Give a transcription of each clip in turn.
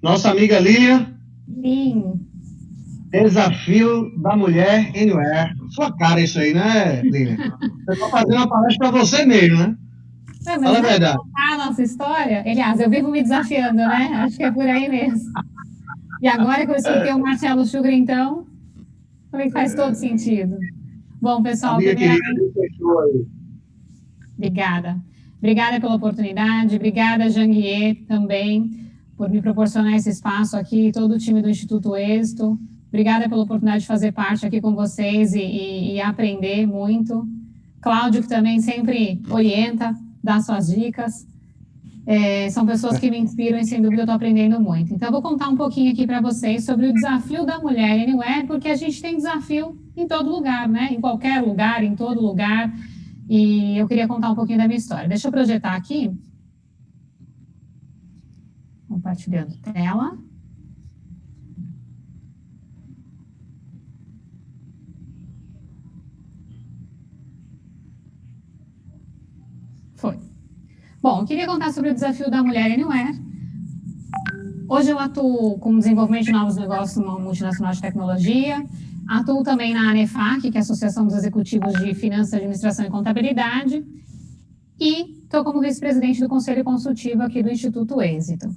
Nossa amiga Lilian, Sim. desafio da mulher anywhere. Sua cara isso aí, né, Lilian? Você está fazendo uma palestra para você mesmo, né? Ué, mas Fala a não é verdade. contar a nossa história? Aliás, eu vivo me desafiando, né? Acho que é por aí mesmo. E agora que eu escutei o Marcelo Sugar, então, falei que faz todo sentido. Bom, pessoal, Amiga querida, primeiramente, me fechou aí. obrigada. Obrigada pela oportunidade, obrigada, Janguier, também, por me proporcionar esse espaço aqui, todo o time do Instituto Êxito. Obrigada pela oportunidade de fazer parte aqui com vocês e aprender muito. Cláudio, que também sempre orienta, dá suas dicas. São pessoas que me inspiram e, sem dúvida, eu estou aprendendo muito. Então, eu vou contar um pouquinho aqui para vocês sobre o desafio da mulher anywhere, porque a gente tem desafio em todo lugar, né? Em qualquer lugar, em todo lugar. E eu queria contar um pouquinho da minha história. Deixa eu projetar aqui, compartilhando tela. Foi. Bom, eu queria contar sobre o desafio da mulher anywhere. Hoje eu atuo com desenvolvimento de novos negócios numa multinacional de tecnologia. Atuo também na ANEFAC, que é a Associação dos Executivos de Finanças, Administração e Contabilidade. E estou como vice-presidente do Conselho Consultivo aqui do Instituto Êxito.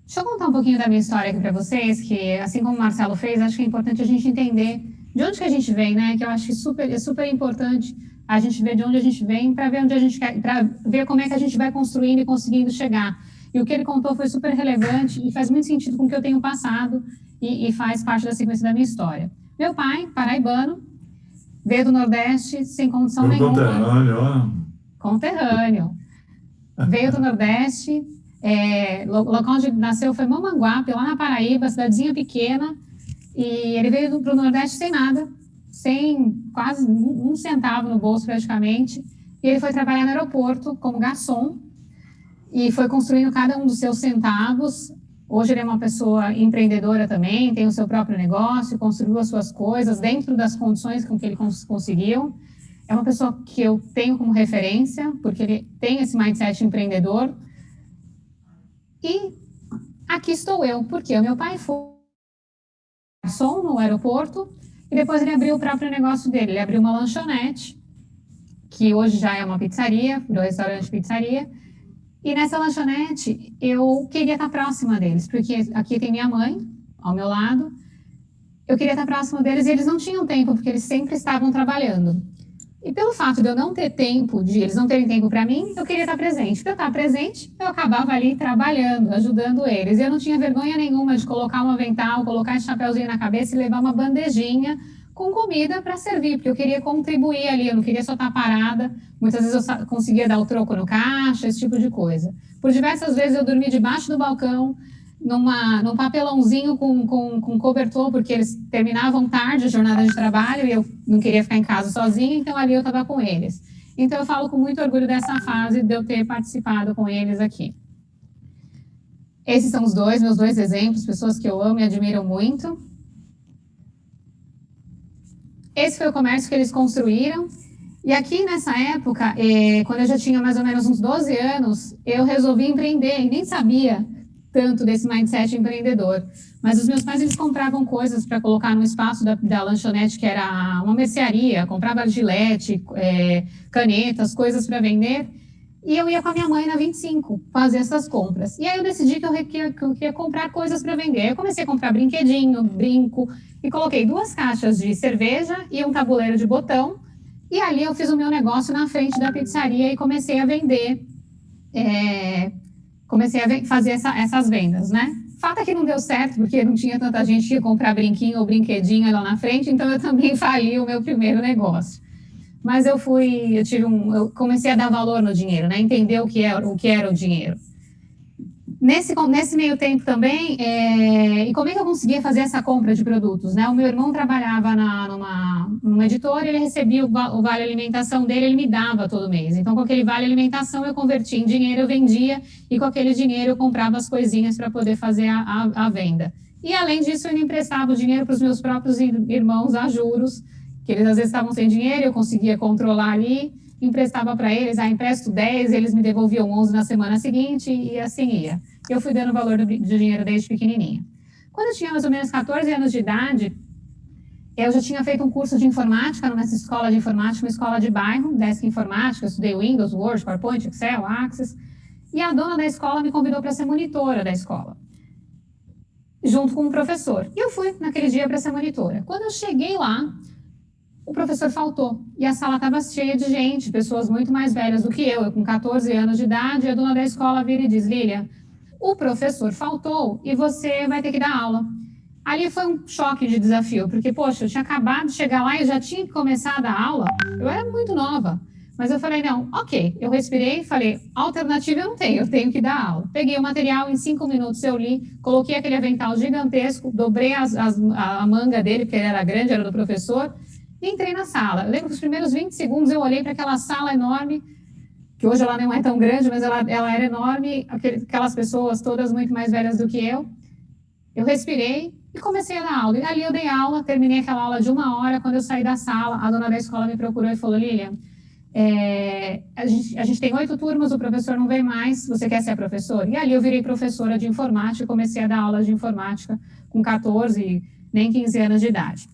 Deixa eu contar um pouquinho da minha história aqui para vocês, que assim como o Marcelo fez, acho que é importante a gente entender de onde que a gente vem, né? Que eu acho que é super importante a gente ver de onde a gente vem para ver onde a gente quer, para ver como é que a gente vai construindo e conseguindo chegar. E o que ele contou foi super relevante e faz muito sentido com o que eu tenho passado e faz parte da sequência da minha história. Meu pai, paraibano, veio do Nordeste sem condição Meu nenhuma, conterrâneo, ó. conterrâneo. Veio do Nordeste, local onde nasceu foi Mamanguape, lá na Paraíba, cidadezinha pequena, e ele veio para o Nordeste sem nada, sem quase um centavo no bolso praticamente, e ele foi trabalhar no aeroporto como garçom, e foi construindo cada um dos seus centavos. Hoje ele é uma pessoa empreendedora também, tem o seu próprio negócio, construiu as suas coisas dentro das condições com que ele conseguiu. É uma pessoa que eu tenho como referência, porque ele tem esse mindset empreendedor. E aqui estou eu, porque o meu pai foi garçom no aeroporto e depois ele abriu o próprio negócio dele. Ele abriu uma lanchonete, que hoje já é uma pizzaria, virou restaurante pizzaria. E nessa lanchonete eu queria estar próxima deles, porque aqui tem minha mãe ao meu lado. Eu queria estar próximo deles e eles não tinham tempo, porque eles sempre estavam trabalhando. E pelo fato de eu não ter tempo, de eles não terem tempo para mim, eu queria estar presente. Para eu estar presente, eu acabava ali trabalhando, ajudando eles. E eu não tinha vergonha nenhuma de colocar um avental, colocar esse chapéuzinho na cabeça e levar uma bandejinha com comida para servir, porque eu queria contribuir ali, eu não queria só estar parada. Muitas vezes eu conseguia dar o troco no caixa, esse tipo de coisa. Por diversas vezes eu dormi debaixo do balcão, num papelãozinho com cobertor, porque eles terminavam tarde a jornada de trabalho e eu não queria ficar em casa sozinha, então ali eu estava com eles. Então eu falo com muito orgulho dessa fase de eu ter participado com eles aqui. Esses são meus dois exemplos, pessoas que eu amo e admiro muito. Esse foi o comércio que eles construíram. E aqui nessa época, quando eu já tinha mais ou menos uns 12 anos, eu resolvi empreender e nem sabia tanto desse mindset empreendedor. Mas os meus pais, eles compravam coisas para colocar no espaço da lanchonete, que era uma mercearia, comprava gilete, canetas, coisas para vender. E eu ia com a minha mãe na 25 fazer essas compras. E aí eu decidi que eu ia comprar coisas para vender. Eu comecei a comprar brinquedinho, brinco, e coloquei 2 caixas de cerveja e um tabuleiro de botão. E ali eu fiz o meu negócio na frente da pizzaria e comecei a vender, é, comecei a fazer essas vendas, né? Fato é que não deu certo, porque não tinha tanta gente que ia comprar brinquinho ou brinquedinho lá na frente, então eu também fali o meu primeiro negócio. Mas eu comecei a dar valor no dinheiro, né? Entender o que era o dinheiro. Nesse meio tempo também, e como é que eu conseguia fazer essa compra de produtos, né? O meu irmão trabalhava numa editora, ele recebia o vale alimentação dele, ele me dava todo mês. Então, com aquele vale alimentação, eu convertia em dinheiro, eu vendia, e com aquele dinheiro eu comprava as coisinhas para poder fazer a venda. E, além disso, eu ainda emprestava o dinheiro para os meus próprios irmãos a juros, que eles às vezes estavam sem dinheiro, eu conseguia controlar ali, emprestava para eles, empresto 10, eles me devolviam 11 na semana seguinte, e assim ia. Eu fui dando o valor do dinheiro desde pequenininha. Quando eu tinha mais ou menos 14 anos de idade, eu já tinha feito um curso de informática nessa escola de informática, uma escola de bairro, Desk Informática, eu estudei Windows, Word, PowerPoint, Excel, Access, e a dona da escola me convidou para ser monitora da escola, junto com um professor. E eu fui naquele dia para ser monitora. Quando eu cheguei lá, o professor faltou, e a sala estava cheia de gente, pessoas muito mais velhas do que eu com 14 anos de idade, e a dona da escola vira e diz, Lilian, o professor faltou e você vai ter que dar aula. Ali foi um choque de desafio, porque, poxa, eu tinha acabado de chegar lá e já tinha que começar a dar aula, eu era muito nova, mas eu falei, não, ok, eu respirei e falei, alternativa eu não tenho, eu tenho que dar aula. Peguei o material, em 5 minutos eu li, coloquei aquele avental gigantesco, dobrei a manga dele, porque ele era grande, era do professor, e entrei na sala. Eu lembro que os primeiros 20 segundos eu olhei para aquela sala enorme, que hoje ela não é tão grande, mas ela era enorme, aquelas pessoas todas muito mais velhas do que eu. Eu respirei e comecei a dar aula. E ali eu dei aula, terminei aquela aula de 1 hora. Quando eu saí da sala, a dona da escola me procurou e falou, Lilian, a gente tem 8 turmas, o professor não vem mais, você quer ser professor? E ali eu virei professora de informática e comecei a dar aulas de informática com 14, nem 15 anos de idade.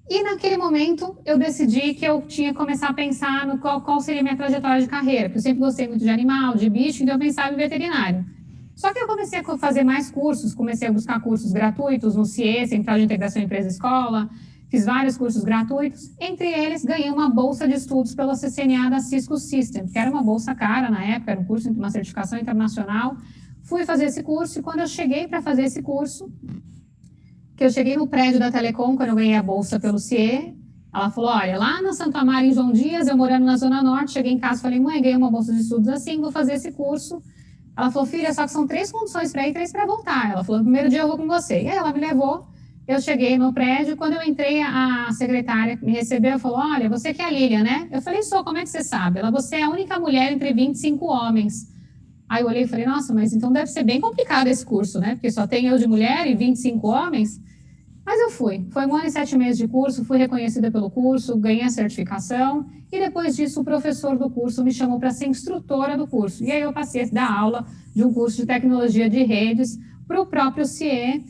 E naquele momento eu decidi que eu tinha que começar a pensar no qual seria a minha trajetória de carreira, porque eu sempre gostei muito de animal, de bicho, então eu pensava em veterinário. Só que eu comecei a fazer mais cursos, comecei a buscar cursos gratuitos no CIE, Central de Integração Empresa-Escola, fiz vários cursos gratuitos, entre eles ganhei uma bolsa de estudos pela CCNA da Cisco System, que era uma bolsa cara na época, era um curso, uma certificação internacional. Fui fazer esse curso e quando eu cheguei para fazer esse curso, que eu cheguei no prédio da Telecom, quando eu ganhei a bolsa pelo CIE, ela falou, olha, lá na Santo Amaro, em João Dias, eu morando na Zona Norte, cheguei em casa, falei, mãe, ganhei uma bolsa de estudos assim, vou fazer esse curso. Ela falou, filha, só que são 3 condições para ir e 3 para voltar. Ela falou, no primeiro dia eu vou com você. E aí ela me levou, eu cheguei no prédio, quando eu entrei, a secretária me recebeu e falou, olha, você que é a Lilian, né? Eu falei, sou, como é que você sabe? Ela, você é a única mulher entre 25 homens. Aí eu olhei e falei, nossa, mas então deve ser bem complicado esse curso, né? Porque só tem eu de mulher e 25 homens. Mas eu fui. Foi 1 ano e 7 meses de curso, fui reconhecida pelo curso, ganhei a certificação e depois disso o professor do curso me chamou para ser instrutora do curso. E aí eu passei a dar aula de um curso de tecnologia de redes para o próprio CIE,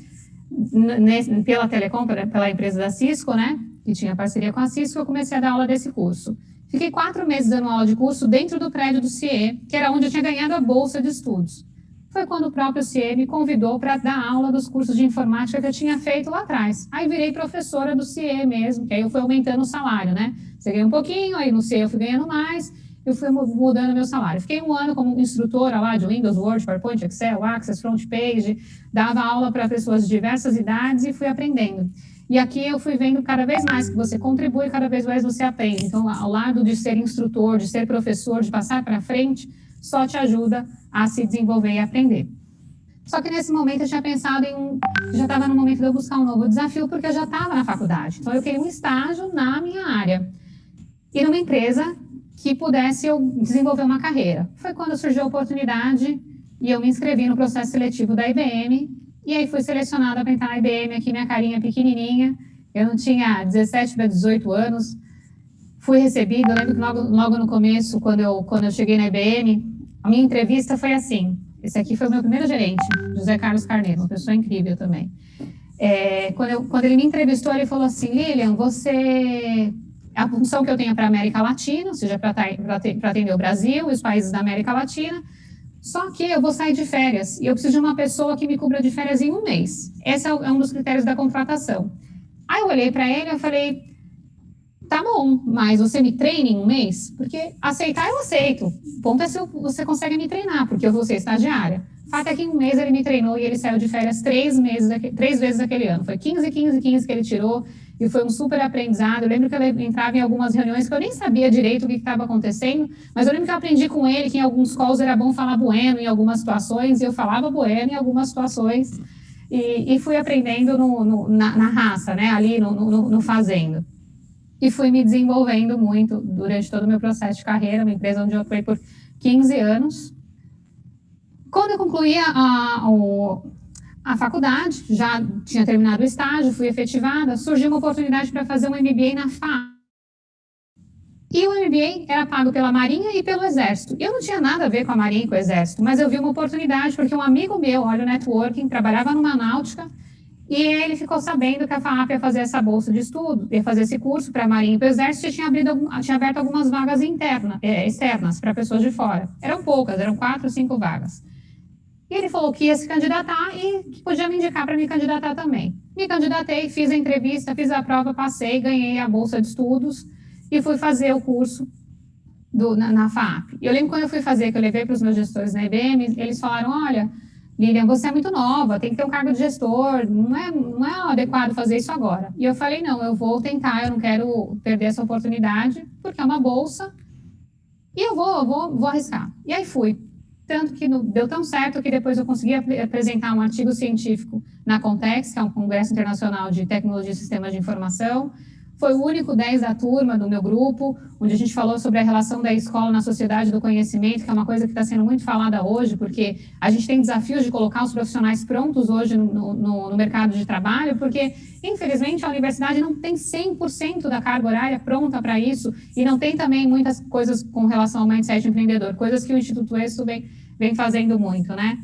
pela Telecom, pela empresa da Cisco, né? Que tinha parceria com a Cisco, eu comecei a dar aula desse curso. Fiquei 4 meses dando aula de curso dentro do prédio do CIE, que era onde eu tinha ganhado a bolsa de estudos. Foi quando o próprio CIE me convidou para dar aula dos cursos de informática que eu tinha feito lá atrás. Aí virei professora do CIE mesmo, que aí eu fui aumentando o salário, né? Você ganha um pouquinho, aí no CIE eu fui ganhando mais, eu fui mudando meu salário. Fiquei 1 ano como instrutora lá de Windows, Word, PowerPoint, Excel, Access, Front Page, dava aula para pessoas de diversas idades e fui aprendendo. E aqui eu fui vendo cada vez mais que você contribui, cada vez mais você aprende. Então, ao lado de ser instrutor, de ser professor, de passar para frente, só te ajuda a se desenvolver e aprender. Só que nesse momento eu tinha pensado já estava no momento de eu buscar um novo desafio, porque eu já estava na faculdade. Então eu queria um estágio na minha área e numa empresa que pudesse eu desenvolver uma carreira. Foi quando surgiu a oportunidade e eu me inscrevi no processo seletivo da IBM e aí fui selecionada para entrar na IBM, aqui minha carinha pequenininha, eu não tinha 17 para 18 anos, fui recebida, eu lembro que logo no começo, quando eu cheguei na IBM, a minha entrevista foi assim, esse aqui foi o meu primeiro gerente, José Carlos Carneiro, uma pessoa incrível também. Quando ele me entrevistou, ele falou assim, Lilian, a função que eu tenho para a América Latina, ou seja, para atender o Brasil e os países da América Latina, só que eu vou sair de férias e eu preciso de uma pessoa que me cubra de férias em 1 mês. Esse é um dos critérios da contratação. Aí eu olhei para ele e falei, tá bom, mas você me treina em 1 mês? Porque aceitar eu aceito. O ponto é se você consegue me treinar, porque eu vou ser estagiária. O fato é que em 1 mês ele me treinou e ele saiu de férias 3 vezes daquele ano. Foi 15, 15, 15 que ele tirou e foi um super aprendizado. Eu lembro que eu entrava em algumas reuniões que eu nem sabia direito o que estava acontecendo, mas eu lembro que eu aprendi com ele que em alguns calls era bom falar bueno em algumas situações, e eu falava bueno em algumas situações, e fui aprendendo na raça, né, ali no fazendo. E fui me desenvolvendo muito durante todo o meu processo de carreira, uma empresa onde eu atuei por 15 anos. Quando eu concluí a faculdade, já tinha terminado o estágio, fui efetivada, surgiu uma oportunidade para fazer um MBA na FAA. E o MBA era pago pela Marinha e pelo Exército. Eu não tinha nada a ver com a Marinha e com o Exército, mas eu vi uma oportunidade, porque um amigo meu, olha o networking, trabalhava numa náutica, e ele ficou sabendo que a FAAP ia fazer essa bolsa de estudo, ia fazer esse curso para a Marinha e para o Exército, e tinha aberto algumas vagas externas para pessoas de fora. Eram poucas, eram 4, 5 vagas. E ele falou que ia se candidatar e que podia me indicar para me candidatar também. Me candidatei, fiz a entrevista, fiz a prova, passei, ganhei a bolsa de estudos e fui fazer o curso na FAAP. E eu lembro quando eu fui fazer, que eu levei para os meus gestores na IBM, eles falaram, olha, Lilian, você é muito nova, tem que ter um cargo de gestor, não é adequado fazer isso agora. E eu falei, não, eu vou tentar, eu não quero perder essa oportunidade, porque é uma bolsa, e eu vou arriscar. E aí fui. Tanto que deu tão certo que depois eu consegui apresentar um artigo científico na Context, que é um congresso internacional de tecnologia e sistemas de informação. Foi o único 10 da turma do meu grupo, onde a gente falou sobre a relação da escola na sociedade do conhecimento, que é uma coisa que está sendo muito falada hoje, porque a gente tem desafios de colocar os profissionais prontos hoje no mercado de trabalho, porque, infelizmente, a universidade não tem 100% da carga horária pronta para isso, e não tem também muitas coisas com relação ao mindset empreendedor, coisas que o Instituto Exto vem fazendo muito, né?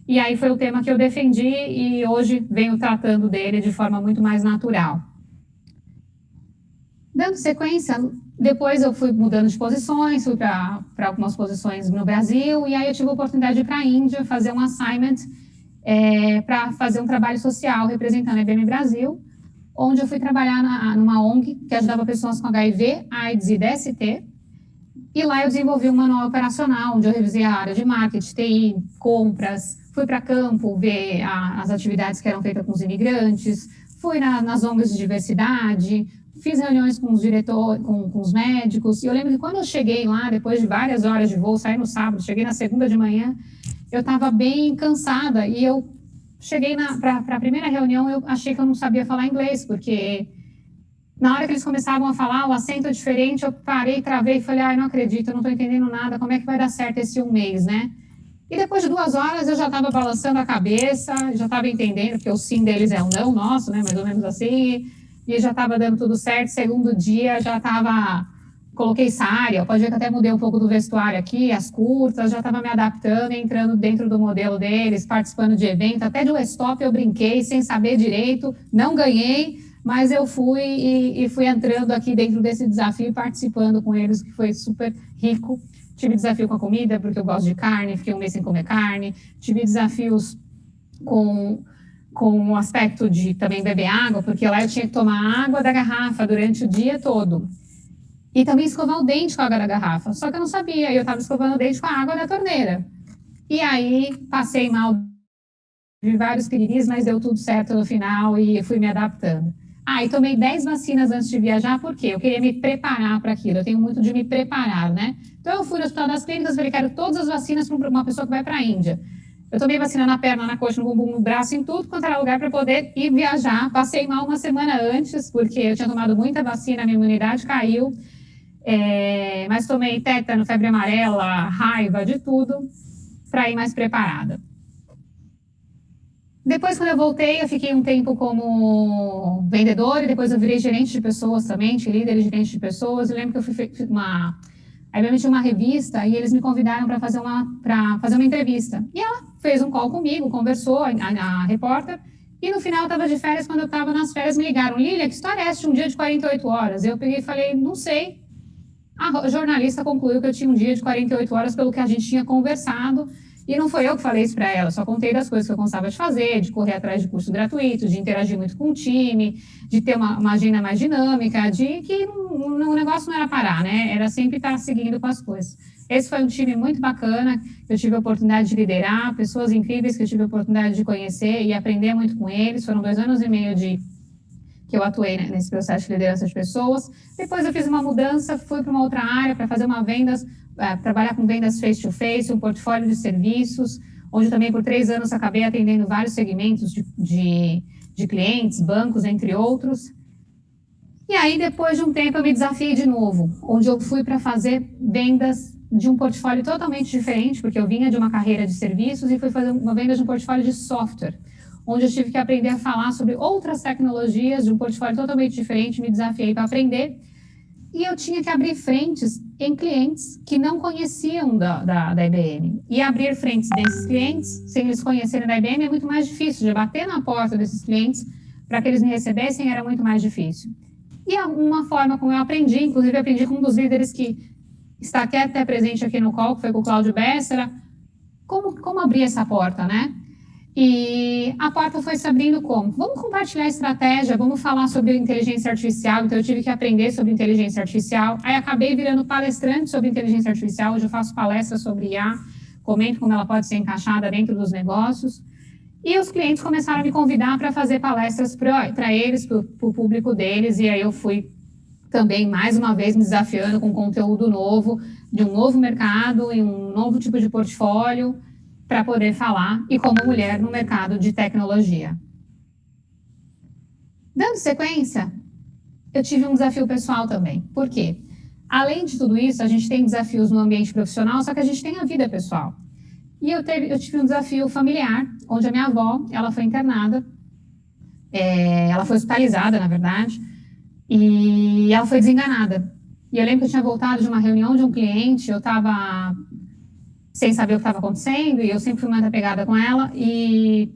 E aí foi o tema que eu defendi e hoje venho tratando dele de forma muito mais natural. Dando sequência, depois eu fui mudando de posições, fui para algumas posições no Brasil, e aí eu tive a oportunidade de ir para a Índia, fazer um assignment para fazer um trabalho social representando a IBM Brasil, onde eu fui trabalhar numa ONG que ajudava pessoas com HIV, AIDS e DST, e lá eu desenvolvi um manual operacional, onde eu revisei a área de marketing, TI, compras, fui para campo ver as atividades que eram feitas com os imigrantes, fui nas ONGs de diversidade, fiz reuniões com os diretores, com os médicos, e eu lembro que quando eu cheguei lá, depois de várias horas de voo, saí no sábado, cheguei na segunda de manhã, eu estava bem cansada, e eu cheguei para a primeira reunião, eu achei que eu não sabia falar inglês, porque na hora que eles começavam a falar, o acento é diferente, eu parei, travei e falei, ai, não acredito, eu não estou entendendo nada, como é que vai dar certo esse um mês, né? E depois de 2 horas, eu já estava balançando a cabeça, já estava entendendo, porque o sim deles é um não nosso, né, mais ou menos assim, e já estava dando tudo certo. Segundo dia, já estava... Coloquei saia, pode ver que até mudei um pouco do vestuário aqui, as curtas, já estava me adaptando, entrando dentro do modelo deles, participando de evento, até de stop eu brinquei, sem saber direito, não ganhei, mas eu fui e fui entrando aqui dentro desse desafio, participando com eles, que foi super rico. Tive desafio com a comida, porque eu gosto de carne, fiquei um mês sem comer carne, tive desafios com o aspecto de também beber água, porque lá eu tinha que tomar água da garrafa durante o dia todo. E também escovar o dente com a água da garrafa. Só que eu não sabia, eu estava escovando o dente com a água da torneira. E aí passei mal de vários piriris, mas deu tudo certo no final e fui me adaptando. E tomei 10 vacinas antes de viajar, porque eu queria me preparar para aquilo. Eu tenho muito de me preparar, né? Então eu fui no Hospital das Clínicas e falei, quero todas as vacinas para uma pessoa que vai para a Índia. Eu tomei vacina na perna, na coxa, no bumbum, no braço, em tudo quanto era lugar para poder ir viajar. Passei mal uma semana antes, porque eu tinha tomado muita vacina, minha imunidade caiu. Mas tomei tétano, febre amarela, raiva, de tudo, para ir mais preparada. Depois, quando eu voltei, eu fiquei um tempo como vendedora, e depois eu virei gerente de pessoas também, líder e gerente de pessoas. Eu lembro que eu fui Aí eu tinha uma revista e eles me convidaram para fazer uma entrevista. E ela fez um call comigo, conversou, a repórter, e no final eu estava de férias, quando eu estava nas férias me ligaram, Lília, que história é essa de um dia de 48 horas? Eu peguei e falei, não sei. A jornalista concluiu que eu tinha um dia de 48 horas pelo que a gente tinha conversado, e não foi eu que falei isso para ela, só contei das coisas que eu gostava de fazer, de correr atrás de curso gratuito, de interagir muito com o time, de ter uma agenda mais dinâmica, de que o negócio não era parar, né? Era sempre estar seguindo com as coisas. Esse foi um time muito bacana, que eu tive a oportunidade de liderar, pessoas incríveis que eu tive a oportunidade de conhecer e aprender muito com eles. Foram 2 anos e meio que eu atuei, né, nesse processo de liderança de pessoas. Depois eu fiz uma mudança, fui para uma outra área para fazer trabalhar com vendas face-to-face, um portfólio de serviços, onde também por 3 anos acabei atendendo vários segmentos de clientes, bancos, entre outros. E aí, depois de um tempo, eu me desafiei de novo, onde eu fui para fazer vendas de um portfólio totalmente diferente, porque eu vinha de uma carreira de serviços e fui fazer uma venda de um portfólio de software, onde eu tive que aprender a falar sobre outras tecnologias de um portfólio totalmente diferente, me desafiei para aprender. E eu tinha que abrir frentes em clientes que não conheciam da IBM. E abrir frentes desses clientes, sem eles conhecerem da IBM, é muito mais difícil. De bater na porta desses clientes para que eles me recebessem era muito mais difícil. E uma forma como eu aprendi, inclusive aprendi com um dos líderes que está até presente aqui no call, que foi com o Cláudio Bessera, como abrir essa porta, né? E a porta foi se abrindo como? Vamos compartilhar estratégia, vamos falar sobre inteligência artificial. Então, eu tive que aprender sobre inteligência artificial. Aí, acabei virando palestrante sobre inteligência artificial. Hoje eu faço palestras sobre IA, comento como ela pode ser encaixada dentro dos negócios. E os clientes começaram a me convidar para fazer palestras para eles, para o público deles. E aí, eu fui também, mais uma vez, me desafiando com conteúdo novo, de um novo mercado e um novo tipo de portfólio, para poder falar, e como mulher no mercado de tecnologia. Dando sequência, eu tive um desafio pessoal também. Por quê? Além de tudo isso, a gente tem desafios no ambiente profissional, só que a gente tem a vida pessoal. E eu tive um desafio familiar, onde a minha avó, ela foi internada, ela foi hospitalizada, na verdade, e ela foi desenganada. E eu lembro que eu tinha voltado de uma reunião de um cliente, eu estava sem saber o que estava acontecendo, e eu sempre fui muito apegada com ela, e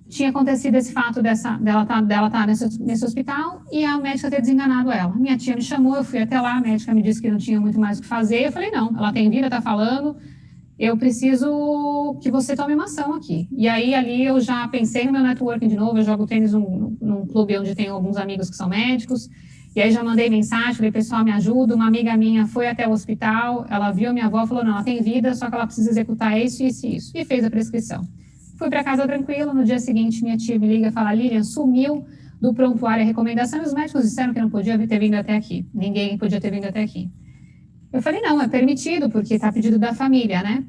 tinha acontecido esse fato dela estar nesse hospital, e a médica ter desenganado ela. Minha tia me chamou, eu fui até lá, a médica me disse que não tinha muito mais o que fazer, eu falei, não, ela tem vida, está falando, eu preciso que você tome uma ação aqui. E aí, ali, eu já pensei no meu networking de novo, eu jogo tênis num clube onde tenho alguns amigos que são médicos, e aí já mandei mensagem, falei, pessoal, me ajuda. Uma amiga minha foi até o hospital, ela viu a minha avó, falou, não, ela tem vida, só que ela precisa executar isso, isso e isso. E fez a prescrição. Fui para casa tranquila, no dia seguinte minha tia me liga e fala, Lilian, sumiu do prontuário a recomendação, e os médicos disseram que não podia ter vindo até aqui. Ninguém podia ter vindo até aqui. Eu falei, não, é permitido, porque está pedido da família, né?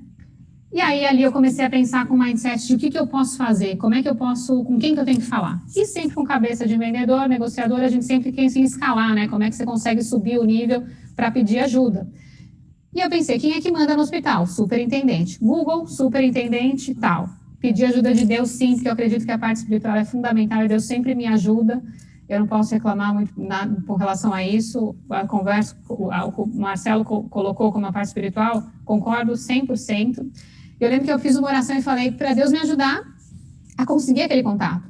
E aí, ali, eu comecei a pensar com o mindset de o que eu posso fazer, como é que eu posso, com quem que eu tenho que falar. E sempre com cabeça de vendedor, negociador, a gente sempre quer assim, escalar, né? Como é que você consegue subir o nível para pedir ajuda. E eu pensei, quem é que manda no hospital? Superintendente. Google, superintendente, tal. Pedir ajuda de Deus, sim, porque eu acredito que a parte espiritual é fundamental e Deus sempre me ajuda. Eu não posso reclamar muito nada com relação a isso. A conversa, o Marcelo colocou como a parte espiritual, concordo 100%. Eu lembro que eu fiz uma oração e falei para Deus me ajudar a conseguir aquele contato.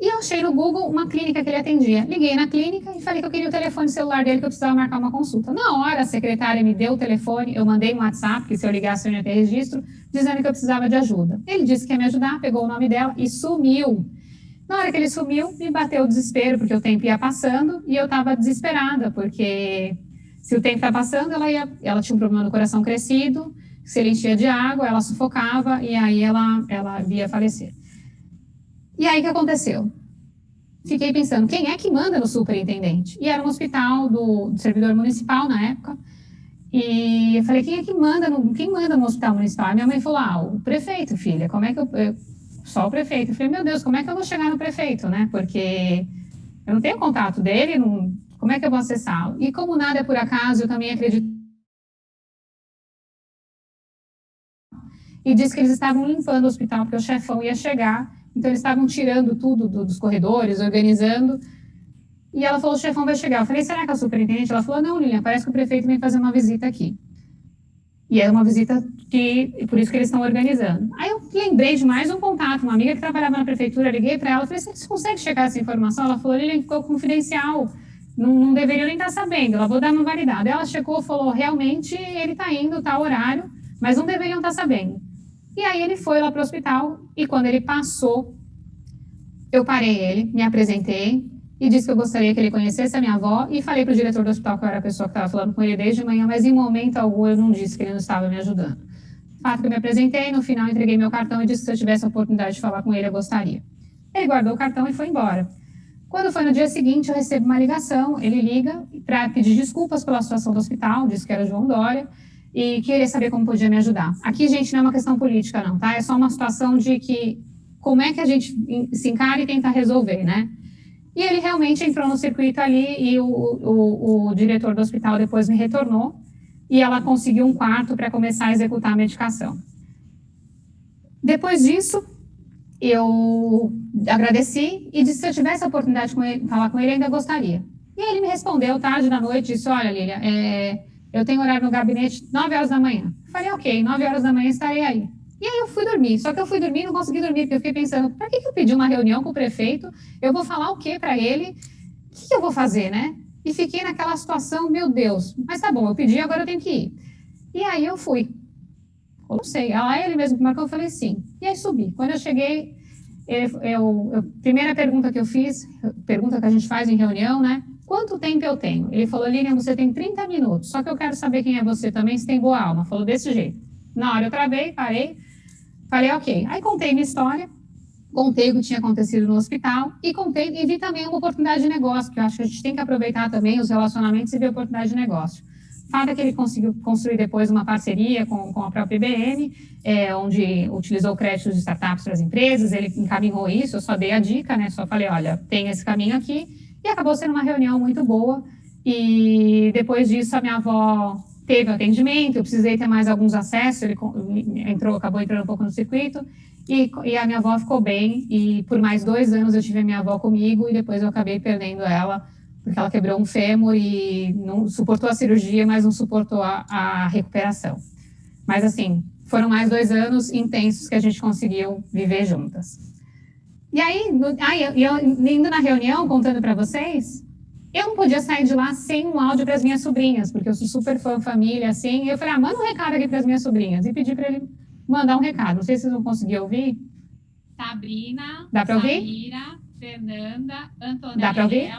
E eu achei no Google uma clínica que ele atendia. Liguei na clínica e falei que eu queria o telefone celular dele, que eu precisava marcar uma consulta. Na hora, a secretária me deu o telefone, eu mandei um WhatsApp, que se eu ligasse eu ia ter registro, dizendo que eu precisava de ajuda. Ele disse que ia me ajudar, pegou o nome dela e sumiu. Na hora que ele sumiu, me bateu o desespero, porque o tempo ia passando e eu estava desesperada, porque se o tempo está passando, ela tinha um problema no coração crescido, se ele enchia de água, ela sufocava e aí ela ia falecer. E aí o que aconteceu? Fiquei pensando, quem é que manda no superintendente? E era um hospital do servidor municipal na época. E eu falei, quem manda no hospital municipal? A minha mãe falou, o prefeito, filha, como é que só o prefeito. Eu falei, meu Deus, como é que eu vou chegar no prefeito, né? Porque eu não tenho contato dele, como é que eu vou acessá-lo? E como nada é por acaso, eu também acredito. E disse que eles estavam limpando o hospital, porque o chefão ia chegar, então eles estavam tirando tudo dos corredores, organizando. E ela falou, o chefão vai chegar. Eu falei, será que é o superintendente? Ela falou, não, Lilian, parece que o prefeito vem fazer uma visita aqui. E é uma visita por isso que eles estão organizando. Aí eu lembrei de mais um contato, uma amiga que trabalhava na prefeitura, liguei para ela, falei, você consegue checar essa informação? Ela falou, Lilian, ficou confidencial, não deveria nem estar sabendo, ela vou dar uma validada. Ela checou, falou, realmente ele está indo, tal horário, mas não deveriam estar sabendo. E aí ele foi lá para o hospital, e quando ele passou, eu parei ele, me apresentei, e disse que eu gostaria que ele conhecesse a minha avó, e falei para o diretor do hospital que eu era a pessoa que estava falando com ele desde manhã, mas em momento algum eu não disse que ele não estava me ajudando. Fato que eu me apresentei, no final entreguei meu cartão e disse que se eu tivesse a oportunidade de falar com ele, eu gostaria. Ele guardou o cartão e foi embora. Quando foi no dia seguinte, eu recebo uma ligação, ele liga para pedir desculpas pela situação do hospital, disse que era João Dória, e queria saber como podia me ajudar. Aqui, gente, não é uma questão política não, tá? É só uma situação de que, como é que a gente se encara e tenta resolver, né? E ele realmente entrou no circuito ali e o diretor do hospital depois me retornou e ela conseguiu um quarto para começar a executar a medicação. Depois disso, eu agradeci e disse que se eu tivesse a oportunidade de falar com ele, ainda gostaria. E aí ele me respondeu tarde da noite, disse, olha, Lília, eu tenho horário no gabinete 9 horas da manhã. Eu falei, ok, 9 horas da manhã estarei aí. E aí eu fui dormir, só que eu fui dormir e não consegui dormir, porque eu fiquei pensando, para que eu pedi uma reunião com o prefeito? Eu vou falar o quê para ele? O que eu vou fazer, né? E fiquei naquela situação, meu Deus, mas tá bom, eu pedi, agora eu tenho que ir. E aí eu fui. Eu não sei, ele mesmo que marcou, eu falei sim. E aí subi. Quando eu cheguei, primeira pergunta que eu fiz, pergunta que a gente faz em reunião, né? Quanto tempo eu tenho? Ele falou, Lilian, você tem 30 minutos, só que eu quero saber quem é você também, se tem boa alma. Falou desse jeito. Na hora eu travei, parei, falei, ok. Aí contei minha história, contei o que tinha acontecido no hospital e vi também uma oportunidade de negócio, que eu acho que a gente tem que aproveitar também os relacionamentos e ver oportunidade de negócio. Fala que ele conseguiu construir depois uma parceria com a própria IBM, onde utilizou créditos de startups para as empresas, ele encaminhou isso, eu só dei a dica, né? Só falei, olha, tem esse caminho aqui, e acabou sendo uma reunião muito boa, e depois disso a minha avó teve atendimento, eu precisei ter mais alguns acessos, ele acabou entrando um pouco no circuito, e a minha avó ficou bem, e por mais 2 anos eu tive a minha avó comigo, e depois eu acabei perdendo ela, porque ela quebrou um fêmur e não suportou a cirurgia, mas não suportou a recuperação. Mas, assim, foram mais 2 anos intensos que a gente conseguiu viver juntas. E aí, indo na reunião, contando para vocês, eu não podia sair de lá sem um áudio para as minhas sobrinhas, porque eu sou super fã, família, assim, e eu falei, manda um recado aqui para as minhas sobrinhas, e pedi para ele mandar um recado. Não sei se vocês vão conseguir ouvir. Sabrina, dá para ouvir? Samira, Fernanda, Antonella. Dá para ouvir?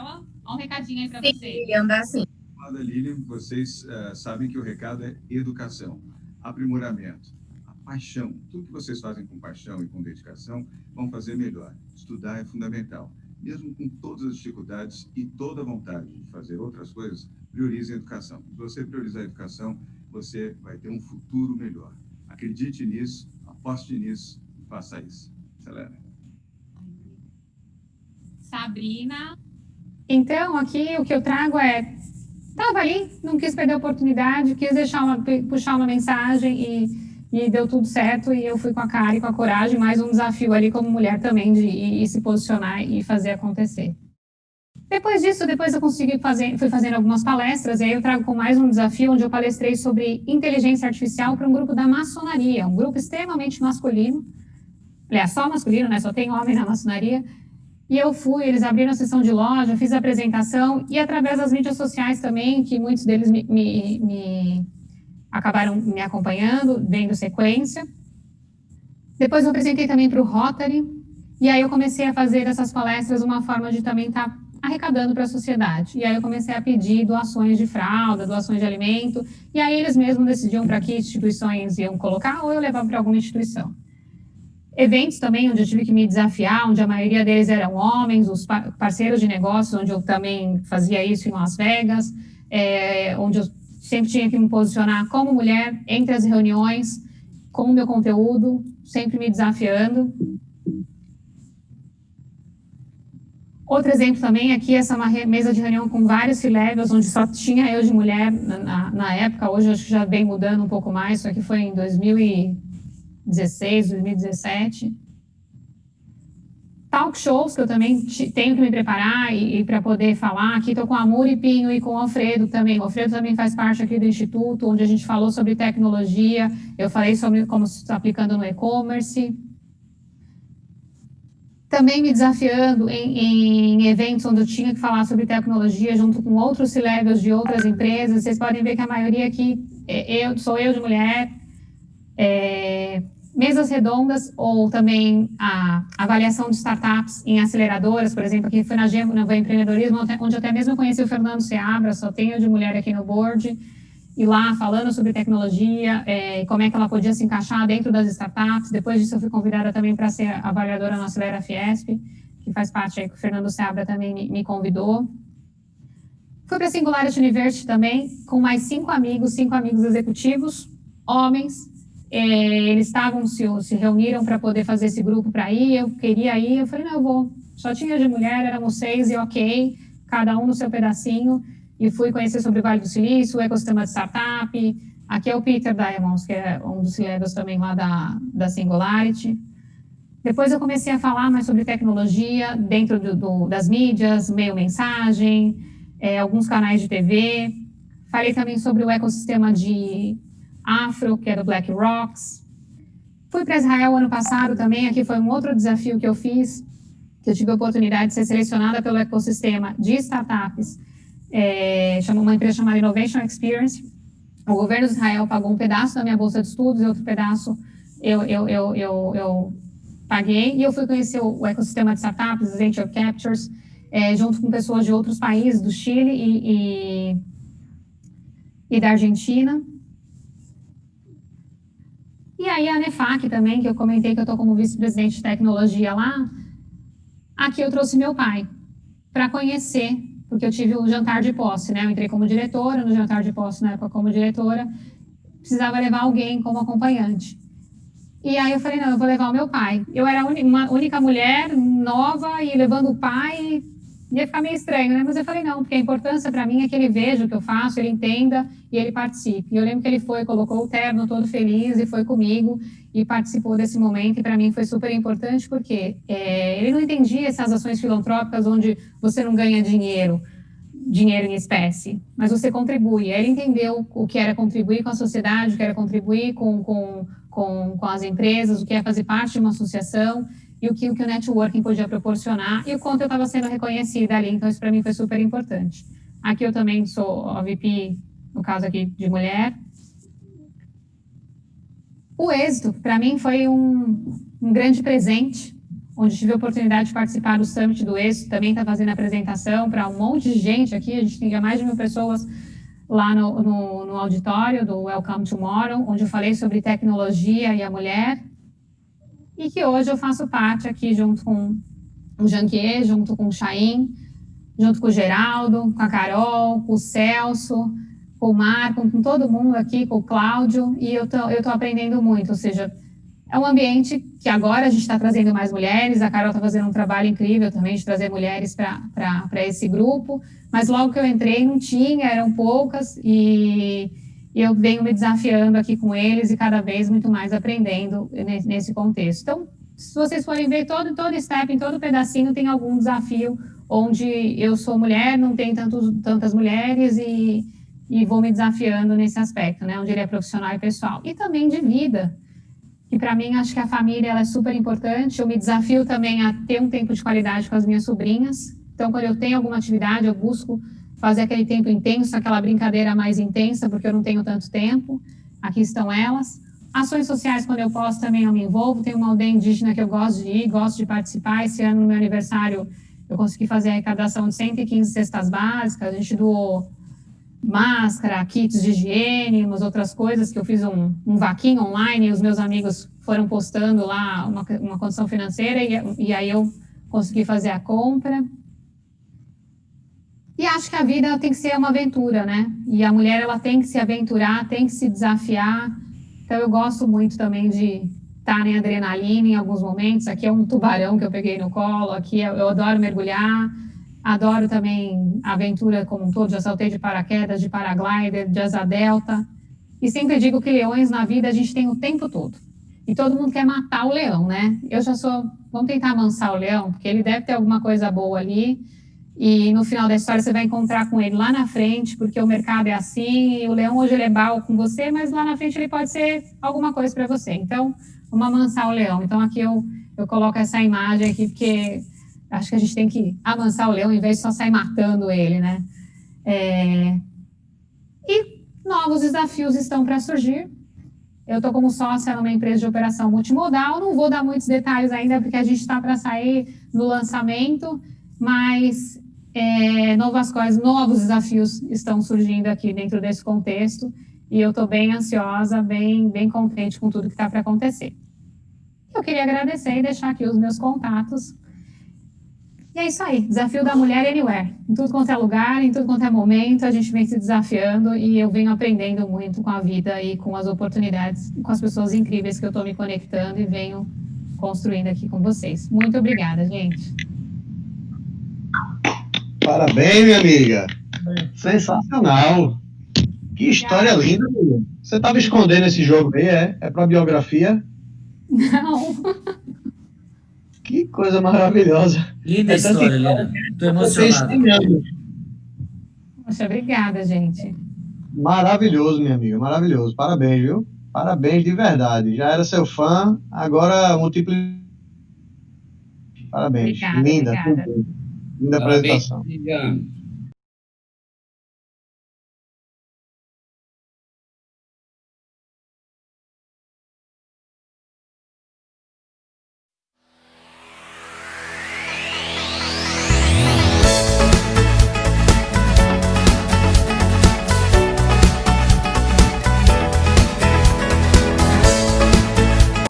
Um recadinho aí para vocês. Lilian, dá sim. Lilian, vocês sabem que o recado é educação, aprimoramento, a paixão. Tudo que vocês fazem com paixão e com dedicação, vão fazer melhor. Estudar é fundamental. Mesmo com todas as dificuldades e toda a vontade de fazer outras coisas, priorize a educação. Se você priorizar a educação, você vai ter um futuro melhor. Acredite nisso, aposte nisso e faça isso. Selena. Sabrina. Então, aqui o que eu trago estava ali, não quis perder a oportunidade, quis puxar uma mensagem e deu tudo certo, e eu fui com a cara e com a coragem, mais um desafio ali como mulher também de ir se posicionar e fazer acontecer. Depois disso, eu fui fazendo algumas palestras, e aí eu trago com mais um desafio, onde eu palestrei sobre inteligência artificial para um grupo da maçonaria, um grupo extremamente masculino, aliás, só masculino, né, só tem homem na maçonaria. E eu eles abriram a sessão de loja, fiz a apresentação, e através das mídias sociais também, que muitos deles acabaram me acompanhando, vendo sequência. Depois eu apresentei também para o Rotary, e aí eu comecei a fazer dessas palestras uma forma de também estar arrecadando para a sociedade. E aí eu comecei a pedir doações de fralda, doações de alimento, e aí eles mesmos decidiam para que instituições iam colocar, ou eu levava para alguma instituição. Eventos também, onde eu tive que me desafiar, onde a maioria deles eram homens, os parceiros de negócios, onde eu também fazia isso em Las Vegas, onde eu sempre tinha que me posicionar como mulher entre as reuniões, com o meu conteúdo, sempre me desafiando. Outro exemplo também aqui, essa é uma mesa de reunião com vários C-levels, onde só tinha eu de mulher na época, hoje eu acho que já vem mudando um pouco mais, isso aqui foi em 2016, 2017. Talk shows, que eu também tenho que me preparar e para poder falar. Aqui estou com a Muri Pinho e com o Alfredo também. O Alfredo também faz parte aqui do Instituto, onde a gente falou sobre tecnologia. Eu falei sobre como se está aplicando no e-commerce. Também me desafiando em eventos onde eu tinha que falar sobre tecnologia junto com outros C-levels de outras empresas. Vocês podem ver que a maioria aqui sou eu de mulher. Mesas redondas ou também a avaliação de startups em aceleradoras, por exemplo, aqui foi na Gênova Empreendedorismo, onde até mesmo eu conheci o Fernando Seabra, só tenho de mulher aqui no board, e lá falando sobre tecnologia, como é que ela podia se encaixar dentro das startups. Depois disso eu fui convidada também para ser avaliadora no Acelera Fiesp, que faz parte aí que o Fernando Seabra também me convidou. Fui para a Singularity University também, com mais 5 amigos executivos, homens. Eles se reuniram para poder fazer esse grupo para ir, eu queria ir, eu falei, não, eu vou. Só tinha de mulher, éramos 6 e ok, cada um no seu pedacinho, e fui conhecer sobre o Vale do Silício, o ecossistema de startup. Aqui é o Peter Diamonds, que é um dos C-levels também lá da Singularity. Depois eu comecei a falar mais sobre tecnologia dentro das mídias, meio mensagem, alguns canais de TV. Falei também sobre o ecossistema de Afro, que é do Black Rocks. Fui para Israel ano passado também, aqui foi um outro desafio que eu fiz, que eu tive a oportunidade de ser selecionada pelo ecossistema de startups, uma empresa chamada Innovation Experience. O governo de Israel pagou um pedaço da minha bolsa de estudos e outro pedaço eu paguei, e eu fui conhecer o ecossistema de startups, os Venture Captures, junto com pessoas de outros países, do Chile e da Argentina. E aí a Nefac também, que eu comentei que eu estou como vice-presidente de tecnologia lá, aqui eu trouxe meu pai para conhecer, porque eu tive o jantar de posse, né? Eu entrei como diretora, no jantar de posse na época como diretora, precisava levar alguém como acompanhante. E aí eu falei, não, eu vou levar o meu pai. Eu era uma única mulher, nova, e levando o pai, ia ficar meio estranho, né? Mas eu falei, não, porque a importância para mim é que ele veja o que eu faço, ele entenda e ele participe. E eu lembro que ele foi, colocou o terno todo feliz e foi comigo e participou desse momento, e para mim foi super importante, porque ele não entendia essas ações filantrópicas onde você não ganha dinheiro em espécie, mas você contribui. Ele entendeu o que era contribuir com a sociedade, o que era contribuir com as empresas, o que é fazer parte de uma associação, e o que o networking podia proporcionar, e o quanto eu estava sendo reconhecida ali. Então, isso para mim foi super importante. Aqui eu também sou a VP, no caso aqui, de mulher. O êxito, para mim, foi um grande presente, onde tive a oportunidade de participar do Summit do Êxito, também está fazendo apresentação para um monte de gente aqui, a gente tem mais de 1.000 pessoas lá no auditório do Welcome Tomorrow, onde eu falei sobre tecnologia e a mulher, e que hoje eu faço parte aqui junto com o Janquier, junto com o Chaim, junto com o Geraldo, com a Carol, com o Celso, com o Marco, com todo mundo aqui, com o Cláudio, e eu tô aprendendo muito, ou seja, é um ambiente que agora a gente está trazendo mais mulheres, a Carol está fazendo um trabalho incrível também de trazer mulheres para esse grupo, mas logo que eu entrei não tinha, eram poucas, e eu venho me desafiando aqui com eles e cada vez muito mais aprendendo nesse contexto. Então, se vocês forem ver todo step, em todo pedacinho tem algum desafio onde eu sou mulher, não tem tantas mulheres e vou me desafiando nesse aspecto, né, onde ele é profissional e pessoal. E também de vida, que para mim acho que a família ela é super importante. Eu me desafio também a ter um tempo de qualidade com as minhas sobrinhas. Então, quando eu tenho alguma atividade, eu busco fazer aquele tempo intenso, aquela brincadeira mais intensa, porque eu não tenho tanto tempo. Aqui estão elas. Ações sociais, quando eu posso, também eu me envolvo. Tem uma aldeia indígena que eu gosto de ir, gosto de participar. Esse ano, no meu aniversário, eu consegui fazer a arrecadação de 115 cestas básicas. A gente doou máscara, kits de higiene, umas outras coisas, que eu fiz um vaquinho online, e os meus amigos foram postando lá uma condição financeira, e aí eu consegui fazer a compra. E acho que a vida tem que ser uma aventura, né? E a mulher, ela tem que se aventurar, tem que se desafiar. Então, eu gosto muito também de estar em adrenalina em alguns momentos. Aqui é um tubarão que eu peguei no colo, aqui eu adoro mergulhar, adoro também a aventura como um todo. Já saltei de paraquedas, de paraglider, de asa delta. E sempre digo que leões na vida a gente tem o tempo todo. E todo mundo quer matar o leão, né? Vamos tentar amansar o leão, porque ele deve ter alguma coisa boa ali. E no final da história você vai encontrar com ele lá na frente, porque o mercado é assim, e o leão hoje ele é mau com você, mas lá na frente ele pode ser alguma coisa para você. Então, vamos amansar o leão. Então, aqui eu coloco essa imagem aqui, porque acho que a gente tem que amansar o leão, em vez de só sair matando ele, né? E novos desafios estão para surgir. Eu estou como sócia numa empresa de operação multimodal, não vou dar muitos detalhes ainda, porque a gente está para sair no lançamento, mas novos desafios estão surgindo aqui dentro desse contexto, e eu estou bem ansiosa, bem contente com tudo que está para acontecer. Eu queria agradecer e deixar aqui os meus contatos. E é isso aí, desafio da mulher anywhere. Em tudo quanto é lugar, em tudo quanto é momento, a gente vem se desafiando, e eu venho aprendendo muito com a vida e com as oportunidades, com as pessoas incríveis que eu estou me conectando e venho construindo aqui com vocês. Muito obrigada, gente. Parabéns, minha amiga. Sensacional. Que história linda, amiga. Você estava escondendo esse jogo aí, é para biografia? Não. Que coisa maravilhosa. Linda história, Helena. Estou emocionado. Poxa, obrigada, gente. Maravilhoso, minha amiga, maravilhoso. Parabéns, viu? Parabéns de verdade. Já era seu fã, agora multiplica. Parabéns. Obrigada, Linda, obrigada. linda Parabéns, apresentação. Liliane.